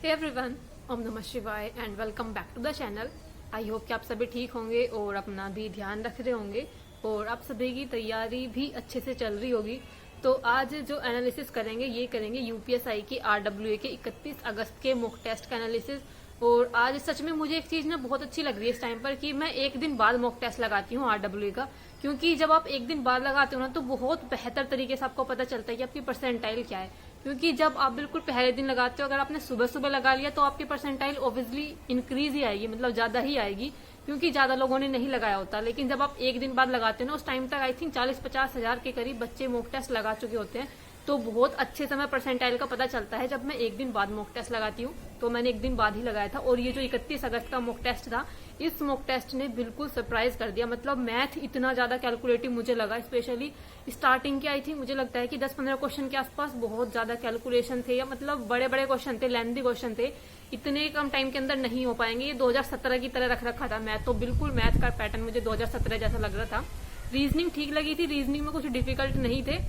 Hey everyone, ओम नमः शिवाय and welcome back to the channel. I hope कि आप सभी ठीक होंगे और अपना भी ध्यान रख रहे होंगे और आप सभी की तैयारी भी अच्छे से चल रही होगी। तो आज जो एनालिसिस करेंगे ये करेंगे यूपीएसआई के आरडब्ल्यूए के 31 अगस्त के मॉक टेस्ट का एनालिसिस। और आज सच में मुझे एक चीज ना बहुत अच्छी लग रही है इस टाइम पर कि मैं एक दिन बाद मॉक टेस्ट लगाती हूँ आरडब्ल्यूए का, क्योंकि जब आप एक दिन बाद लगाते हो ना तो बहुत बेहतर तरीके से आपको पता चलता है कि आपकी परसेंटाइल क्या है। क्योंकि जब आप बिल्कुल पहले दिन लगाते हो, अगर आपने सुबह सुबह लगा लिया तो आपकी परसेंटाइल ऑब्वियसली इंक्रीज ही आएगी, मतलब ज्यादा ही आएगी, क्योंकि ज्यादा लोगों ने नहीं लगाया होता। लेकिन जब आप एक दिन बाद लगाते हो ना, उस टाइम तक आई थिंक 40-50 हजार के करीब बच्चे मॉक टेस्ट लगा चुके होते हैं। तो बहुत अच्छे समय परसेंटाइल का पता चलता है जब मैं एक दिन बाद मॉक टेस्ट लगाती हूँ। तो मैंने एक दिन बाद ही लगाया था और ये जो 31 अगस्त का मॉक टेस्ट था, इस मॉक टेस्ट ने बिल्कुल सरप्राइज कर दिया। मतलब मैथ इतना ज्यादा कैलकुलेटिव मुझे लगा, स्पेशली स्टार्टिंग के आई थी, मुझे लगता है कि 10-15 क्वेश्चन के आसपास बहुत ज्यादा कैलकुलेशन थे, या मतलब बड़े बड़े क्वेश्चन थे, लेंथी क्वेश्चन थे, इतने कम टाइम के अंदर नहीं हो पाएंगे। ये 2017 की तरह रख रखा था मैथ, तो बिल्कुल मैथ का पैटर्न मुझे 2017 जैसा लग रहा था। रीजनिंग ठीक लगी थी, रीजनिंग में कुछ डिफिकल्ट नहीं थे,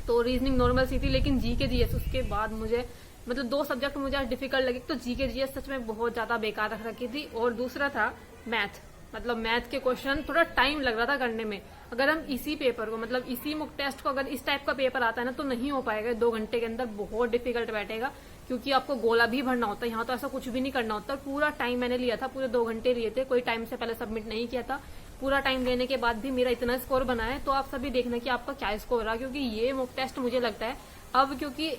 तो रीजनिंग नॉर्मल सी थी। लेकिन जीके जीएस उसके बाद मुझे मतलब दो सब्जेक्ट मुझे आज डिफिकल्ट लगे। तो जीके जीएस सच में बहुत ज्यादा बेकार रख रखी थी। और दूसरा था मैथ, मतलब मैथ के क्वेश्चन थोड़ा टाइम लग रहा था करने में। अगर हम इसी पेपर को, मतलब इसी मॉक टेस्ट को, अगर इस टाइप का पेपर आता है ना तो नहीं हो पाएगा 2 घंटे के अंदर, बहुत डिफिकल्ट बैठेगा, क्योंकि आपको गोला भी भरना होता है। यहाँ तो ऐसा कुछ भी नहीं करना होता। पूरा टाइम मैंने लिया था, पूरे 2 घंटे लिए थे, कोई टाइम से पहले सबमिट नहीं किया था। पूरा टाइम लेने के बाद भी मेरा इतना स्कोर बना है। तो आप सभी देखना कि आपका क्या स्कोर रहा, क्योंकि ये मॉक टेस्ट मुझे लगता है अब, क्योंकि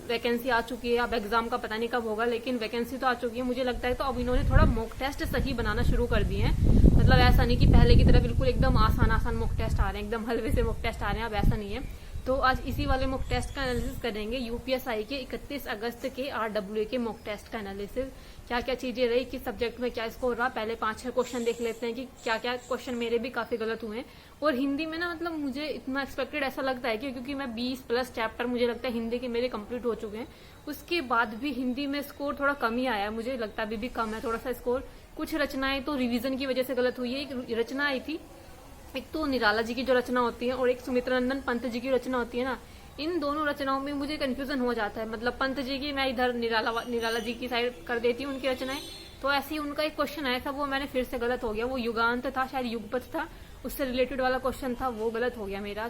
वैकेंसी आ चुकी है, अब एग्जाम का पता नहीं कब होगा, लेकिन वैकेंसी तो आ चुकी है, मुझे लगता है तो अब इन्होंने थोड़ा मॉक टेस्ट सही बनाना शुरू कर दिए हैं। मतलब ऐसा नहीं कि पहले की तरह बिल्कुल एकदम आसान आसान मॉक टेस्ट आ रहे हैं, एकदम हलवे से मॉक टेस्ट आ रहे हैं, अब ऐसा नहीं है। तो आज इसी वाले मॉक टेस्ट का एनालिसिस करेंगे, यूपीएसआई के 31 अगस्त के आरडब्ल्यूए के मॉक टेस्ट का एनालिसिस। क्या क्या चीजें रही, किस सब्जेक्ट में क्या स्कोर रहा, पहले 5-6 क्वेश्चन देख लेते हैं कि क्या क्या क्वेश्चन मेरे भी काफी गलत हुए हैं। और हिंदी में ना, मतलब मुझे इतना एक्सपेक्टेड ऐसा लगता है कि क्योंकि मैं 20+ चैप्टर मुझे लगता है हिंदी के मेरे कंप्लीट हो चुके हैं, उसके बाद भी हिंदी में स्कोर थोड़ा कम ही आया है। मुझे लगता है अभी भी कम है थोड़ा सा स्कोर। कुछ रचनाएं तो रिवीजन की वजह से गलत हुई है। एक रचना आई थी, एक तो निराला जी की जो रचना होती है और एक सुमित्रा नंदन पंत जी की रचना होती है ना, इन दोनों रचनाओं में मुझे कंफ्यूजन हो जाता है। मतलब पंत जी की मैं इधर निराला जी की साइड कर देती हूँ उनकी रचनाएं। तो ऐसे ही उनका एक क्वेश्चन आया था, वो मैंने फिर से गलत हो गया। वो युगांत था, शायद युगपथ था, उससे रिलेटेड वाला क्वेश्चन था, वो गलत हो गया मेरा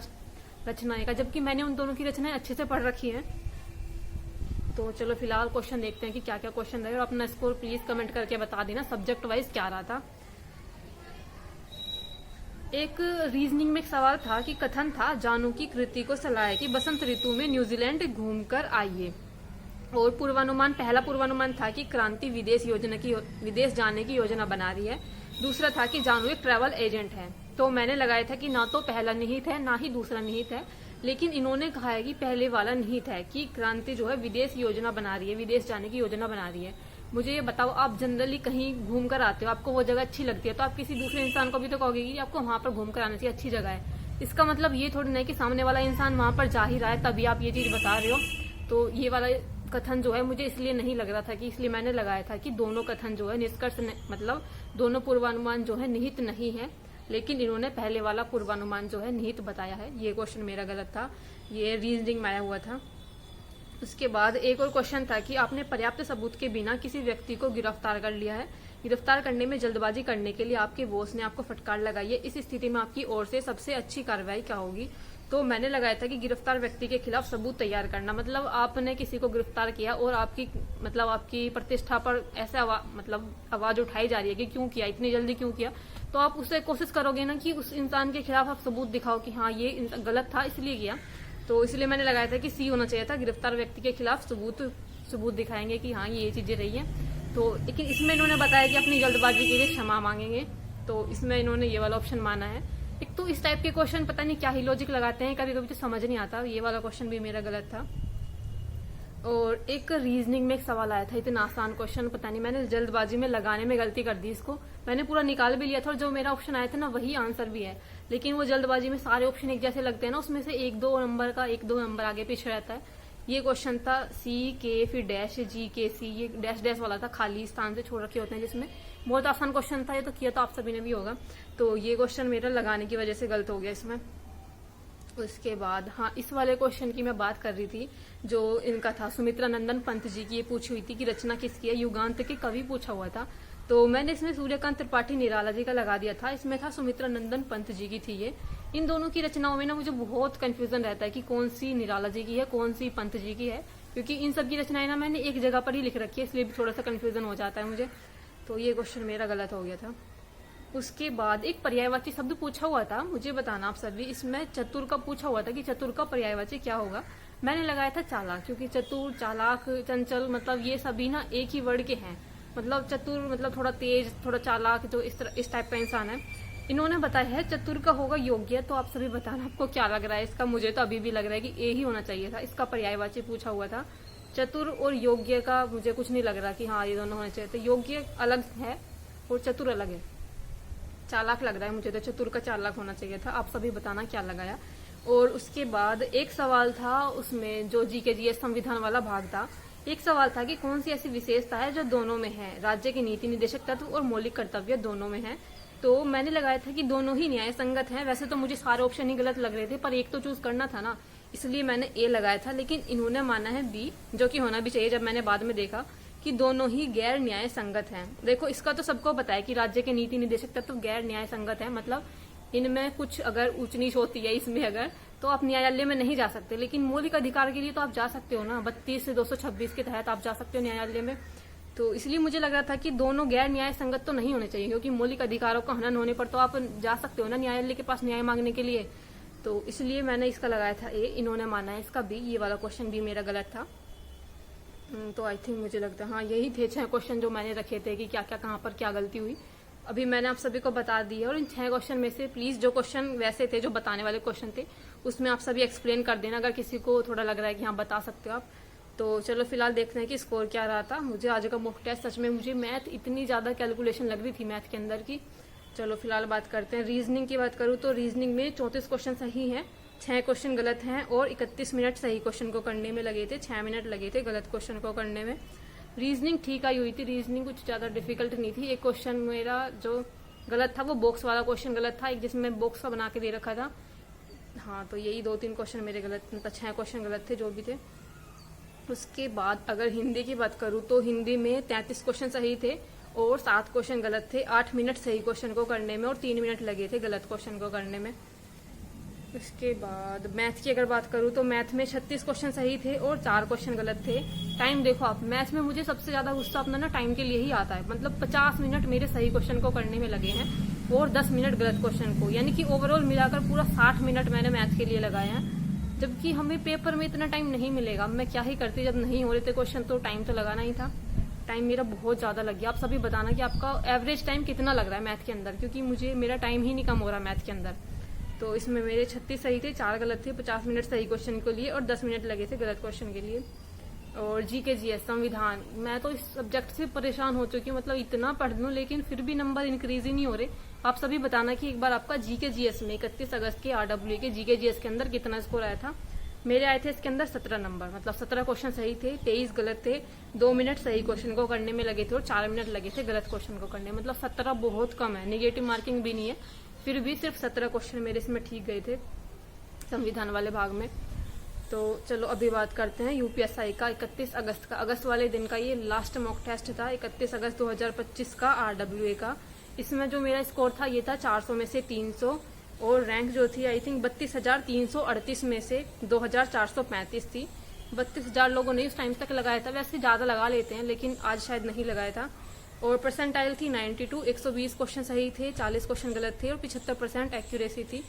रचनाएं का, जबकि मैंने उन दोनों की रचनाएं अच्छे से पढ़ रखी है। तो चलो फिलहाल क्वेश्चन देखते हैं कि क्या क्या क्वेश्चन रहे, और अपना स्कोर प्लीज कमेंट करके बता देना सब्जेक्ट वाइज क्या रहा था। एक रीजनिंग में एक सवाल था कि कथन था, जानू की कृति को सलाह है कि बसंत ऋतु में न्यूजीलैंड घूमकर आइए। और पूर्वानुमान, पहला पूर्वानुमान था कि क्रांति विदेश जाने की योजना बना रही है। दूसरा था कि जानू एक ट्रैवल एजेंट है। तो मैंने लगाया था कि ना तो पहला निहित है ना ही दूसरा निहित है, लेकिन इन्होंने कहा है कि पहले वाला निहित है कि क्रांति जो है विदेश योजना बना रही है, विदेश जाने की योजना बना रही है। मुझे ये बताओ, आप जनरली कहीं घूम कर आते हो, आपको वो जगह अच्छी लगती है, तो आप किसी दूसरे इंसान को भी तो कहोगे कि आपको वहां पर घूम कर आना चाहिए, अच्छी जगह है। इसका मतलब ये थोड़ी नहीं कि सामने वाला इंसान वहां पर जा ही रहा है तभी आप ये चीज बता रहे हो। तो ये वाला कथन जो है मुझे इसलिए नहीं लग रहा था, कि इसलिए मैंने लगाया था कि दोनों कथन जो है निष्कर्ष, मतलब दोनों पूर्वानुमान जो है निहित नहीं है, लेकिन इन्होंने पहले वाला पूर्वानुमान जो है निहित बताया है। ये क्वेश्चन मेरा गलत था, ये रीजनिंग में आया हुआ था। उसके बाद एक और क्वेश्चन था कि आपने पर्याप्त सबूत के बिना किसी व्यक्ति को गिरफ्तार कर लिया है। गिरफ्तार करने में जल्दबाजी करने के लिए आपके बॉस ने आपको फटकार लगाई है। इस स्थिति में आपकी ओर से सबसे अच्छी कार्रवाई क्या होगी? तो मैंने लगाया था कि गिरफ्तार व्यक्ति के खिलाफ सबूत तैयार करना। मतलब आपने किसी को गिरफ्तार किया और आपकी प्रतिष्ठा पर ऐसे आवाज उठाई जा रही है कि क्यों किया, इतनी जल्दी क्यों किया, तो आप उससे कोशिश करोगे ना कि उस इंसान के खिलाफ आप सबूत दिखाओ कि हाँ ये गलत था इसलिए किया। तो इसलिए मैंने लगाया था कि सी होना चाहिए था, गिरफ्तार व्यक्ति के खिलाफ सबूत दिखाएंगे कि हाँ ये चीजें रही है। तो लेकिन इसमें इन्होंने बताया कि अपनी जल्दबाजी के लिए क्षमा मांगेंगे, तो इसमें इन्होंने ये वाला ऑप्शन माना है। एक तो इस टाइप के क्वेश्चन पता नहीं क्या ही लॉजिक लगाते हैं, कभी कभी तो समझ नहीं आता। ये वाला क्वेश्चन भी मेरा गलत था। और एक रीजनिंग में एक सवाल आया था, इतना आसान क्वेश्चन, पता नहीं मैंने जल्दबाजी में लगाने में गलती कर दी इसको। मैंने पूरा निकाल भी लिया था और जो मेरा ऑप्शन आया था ना वही आंसर भी है, लेकिन वो जल्दबाजी में सारे ऑप्शन एक जैसे लगते हैं ना, उसमें से 1-2 नंबर आगे पीछे रहता है। ये क्वेश्चन था सी के फिर डैश जी के सी, ये डैश डैश वाला था, खाली स्थान से छोड़ रखे होते हैं जिसमें। बहुत आसान क्वेश्चन था ये, तो किया तो आप सभी ने भी होगा। तो ये क्वेश्चन मेरा लगाने की वजह से गलत हो गया इसमें। उसके बाद हाँ, इस वाले क्वेश्चन की मैं बात कर रही थी, जो इनका था सुमित्रा नंदन पंत जी की, ये पूछी हुई थी कि रचना किसकी है, युगांत के कवि पूछा हुआ था। तो मैंने इसमें सूर्यकांत त्रिपाठी निराला जी का लगा दिया था, इसमें था सुमित्रा नंदन पंत जी की थी ये। इन दोनों की रचनाओं में ना मुझे बहुत कंफ्यूजन रहता है कि कौन सी निराला जी की है, कौन सी पंत जी की है, क्योंकि इन सब की रचनाएं ना मैंने एक जगह पर ही लिख रखी है, इसलिए भी थोड़ा सा कंफ्यूजन हो जाता है मुझे। तो ये क्वेश्चन मेरा गलत हो गया था। उसके बाद एक पर्यायवाची शब्द पूछा हुआ था, मुझे बताना आप सभी, इसमें चतुर का पूछा हुआ था कि चतुर का पर्यायवाची क्या होगा। मैंने लगाया था चालाक, क्योंकि चतुर, चालाक, चंचल मतलब ये सभी ना एक ही वर्ड के हैं। मतलब चतुर मतलब थोड़ा तेज, थोड़ा चालाक, जो इस टाइप का इंसान है। इन्होंने बताया है चतुर का होगा योग्य, तो आप सभी बताना आपको क्या लग रहा है इसका। मुझे तो अभी भी लग रहा है कि ए ही होना चाहिए था, इसका पर्यायवाची पूछा हुआ था। चतुर और योग्य का मुझे कुछ नहीं लग रहा कि हाँ ये दोनों होने चाहिए थे। योग्य अलग है और चतुर अलग है। चालाक लग रहा है मुझे तो, चतुर का चालाक होना चाहिए था। आप सभी बताना क्या लगाया। और उसके बाद एक सवाल था उसमें, जो जीके संविधान वाला भाग था। एक सवाल था कि कौन सी ऐसी विशेषता है जो दोनों में है, राज्य की नीति निर्देशक तत्व और मौलिक कर्तव्य दोनों में है। तो मैंने लगाया था कि दोनों ही न्याय संगत है। वैसे तो मुझे सारे ऑप्शन ही गलत लग रहे थे, पर एक तो चूज करना था ना, इसलिए मैंने ए लगाया था। लेकिन इन्होंने माना है बी, जो कि होना भी चाहिए, जब मैंने बाद में देखा कि दोनों ही गैर न्याय संगत हैं। देखो इसका तो सबको पता है कि राज्य के नीति निर्देशक तत्व गैर न्याय संगत है, मतलब इनमें कुछ अगर ऊंच नीच होती है इसमें अगर, तो आप न्यायालय में नहीं जा सकते। लेकिन मौलिक अधिकार के लिए तो आप जा सकते हो ना, 32 से 226 के तहत आप जा सकते हो न्यायालय में। तो इसलिए मुझे लग रहा था कि दोनों गैर न्याय संगत तो नहीं होने चाहिए, क्योंकि मौलिक अधिकारों का हनन होने पर तो आप जा सकते हो ना न्यायालय के पास न्याय मांगने के लिए। तो इसलिए मैंने इसका लगाया था ए। इन्होंने माना है इसका बी। ये वाला क्वेश्चन भी मेरा गलत था। तो आई थिंक मुझे लगता है हाँ यही थे 6 क्वेश्चन जो मैंने रखे थे कि क्या क्या कहाँ पर क्या गलती हुई। अभी मैंने आप सभी को बता दी है। और इन 6 क्वेश्चन में से प्लीज जो क्वेश्चन वैसे थे, जो बताने वाले क्वेश्चन थे, उसमें आप सभी एक्सप्लेन कर देना, अगर किसी को थोड़ा लग रहा है कि हाँ बता सकते हो आप। तो चलो फिलहाल देखते हैं कि स्कोर क्या रहा था। मुझे आज का मॉक टेस्ट सच में, मुझे मैथ इतनी ज्यादा कैलकुलेशन लग रही थी मैथ के अंदर की। चलो फिलहाल बात करते हैं। रीजनिंग की बात करूँ तो रीजनिंग में 34 क्वेश्चन सही हैं, 6 क्वेश्चन गलत हैं और 31 मिनट सही क्वेश्चन को करने में लगे थे, 6 मिनट लगे थे गलत क्वेश्चन को करने में। रीजनिंग ठीक आई हुई थी, रीजनिंग कुछ ज्यादा डिफिकल्ट नहीं थी। एक क्वेश्चन मेरा जो गलत था वो बॉक्स वाला क्वेश्चन गलत था, एक जिसमें बॉक्स का बना के दे रखा था। हाँ तो यही 2-3 क्वेश्चन मेरे गलत, मतलब 6 क्वेश्चन गलत थे जो भी थे। उसके बाद अगर हिंदी की बात करूँ तो हिंदी में 33 क्वेश्चन सही थे और 7 क्वेश्चन गलत थे। 8 मिनट सही क्वेश्चन को करने में और 3 मिनट लगे थे गलत क्वेश्चन को करने में। उसके बाद मैथ की अगर बात करूँ तो मैथ में 36 क्वेश्चन सही थे और 4 क्वेश्चन गलत थे। टाइम देखो आप, मैथ में मुझे सबसे ज्यादा गुस्सा अपना ना टाइम के लिए ही आता है। मतलब 50 मिनट मेरे सही क्वेश्चन को करने में लगे हैं और 10 मिनट गलत क्वेश्चन को, यानी कि ओवरऑल मिलाकर पूरा 60 मिनट मैंने मैथ के लिए लगाए हैं। जबकि हमें पेपर में इतना टाइम नहीं मिलेगा। मैं क्या ही करती, जब नहीं हो रहे थे क्वेश्चन तो टाइम तो लगाना ही था। टाइम मेरा बहुत ज्यादा लग गया। आप सभी बताना कि आपका एवरेज टाइम कितना लग रहा है मैथ के अंदर, क्योंकि मुझे मेरा टाइम ही नहीं कम हो रहा मैथ के अंदर। तो इसमें मेरे 36 सही थे, 4 गलत थे, 50 मिनट सही क्वेश्चन के लिए और 10 मिनट लगे थे गलत क्वेश्चन के लिए। और जीके जीएस संविधान, मैं तो इस सब्जेक्ट से परेशान हो चुकी हूँ। मतलब इतना पढ़ लूं लेकिन फिर भी नंबर इंक्रीज ही नहीं हो रहे। आप सभी बताना कि एक बार आपका जीके जीएस में 31 अगस्त के आरडब्ल्यू के जीके जीएस के अंदर कितना स्कोर आया था। मेरे आए थे इसके अंदर 17 नंबर, मतलब 17 क्वेश्चन सही थे, 23 गलत थे, 2 मिनट सही क्वेश्चन को करने में लगे थे और 4 मिनट लगे थे गलत क्वेश्चन को करने में। मतलब 17 बहुत कम है, निगेटिव मार्किंग भी नहीं है, फिर भी सिर्फ 17 क्वेश्चन मेरे इसमें ठीक गए थे संविधान वाले भाग में। तो चलो अभी बात करते हैं यूपीएसआई का 31 अगस्त का, अगस्त वाले दिन का ये लास्ट मॉक टेस्ट था, 31 अगस्त 2025 का आरडब्ल्यूए का। इसमें जो मेरा स्कोर था ये था 400 में से 300 और रैंक जो थी आई थिंक 32,338 में से 2,435 थी। 32,000 लोगों ने उस टाइम तक लगाया था, वैसे ज्यादा लगा लेते हैं लेकिन आज शायद नहीं लगाया था। और परसेंटाइल थी 92, 120 क्वेश्चन सही थे, 40 क्वेश्चन गलत थे और 75% एक्यूरेसी थी।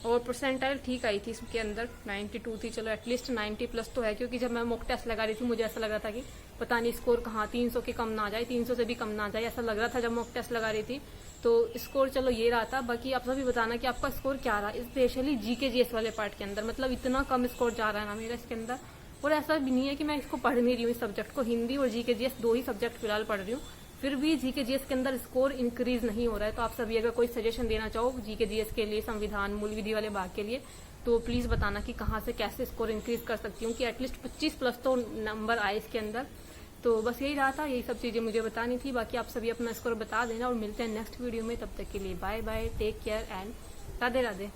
और परसेंटाइल ठीक आई थी इसके अंदर, 92 थी। चलो एटलीस्ट 90 प्लस तो है, क्योंकि जब मैं मॉक टेस्ट लगा रही थी मुझे ऐसा लग रहा था कि पता नहीं स्कोर कहाँ 300 के कम ना आ जाए, 300 से भी कम ना आ जाए, ऐसा लग रहा था जब मॉक टेस्ट लगा रही थी। तो स्कोर चलो ये रहा था। बाकी आप सभी बताना कि आपका स्कोर क्या रहा, स्पेशली जीके जीएस वाले पार्ट के अंदर। मतलब इतना कम स्कोर जा रहा है ना मेरा इसके अंदर। और ऐसा भी नहीं है कि मैं इसको पढ़ नहीं रही हूँ, इस सब्जेक्ट को, हिंदी और जीके जीएस 2 ही सब्जेक्ट फिलहाल पढ़ रही हूँ, फिर भी जीके जीएस के अंदर स्कोर इंक्रीज नहीं हो रहा है। तो आप सभी अगर कोई सजेशन देना चाहो जीके जीएस के लिए, संविधान मूल विधि वाले भाग के लिए, तो प्लीज बताना कि कहाँ से कैसे स्कोर इंक्रीज कर सकती हूँ कि एटलीस्ट 25 प्लस तो नंबर आए इसके अंदर। तो बस यही रहा था, यही सब चीजें मुझे बतानी थी। बाकी आप सभी अपना स्कोर बता देना और मिलते हैं नेक्स्ट वीडियो में। तब तक के लिए bye bye, take care and Radhe Radhe.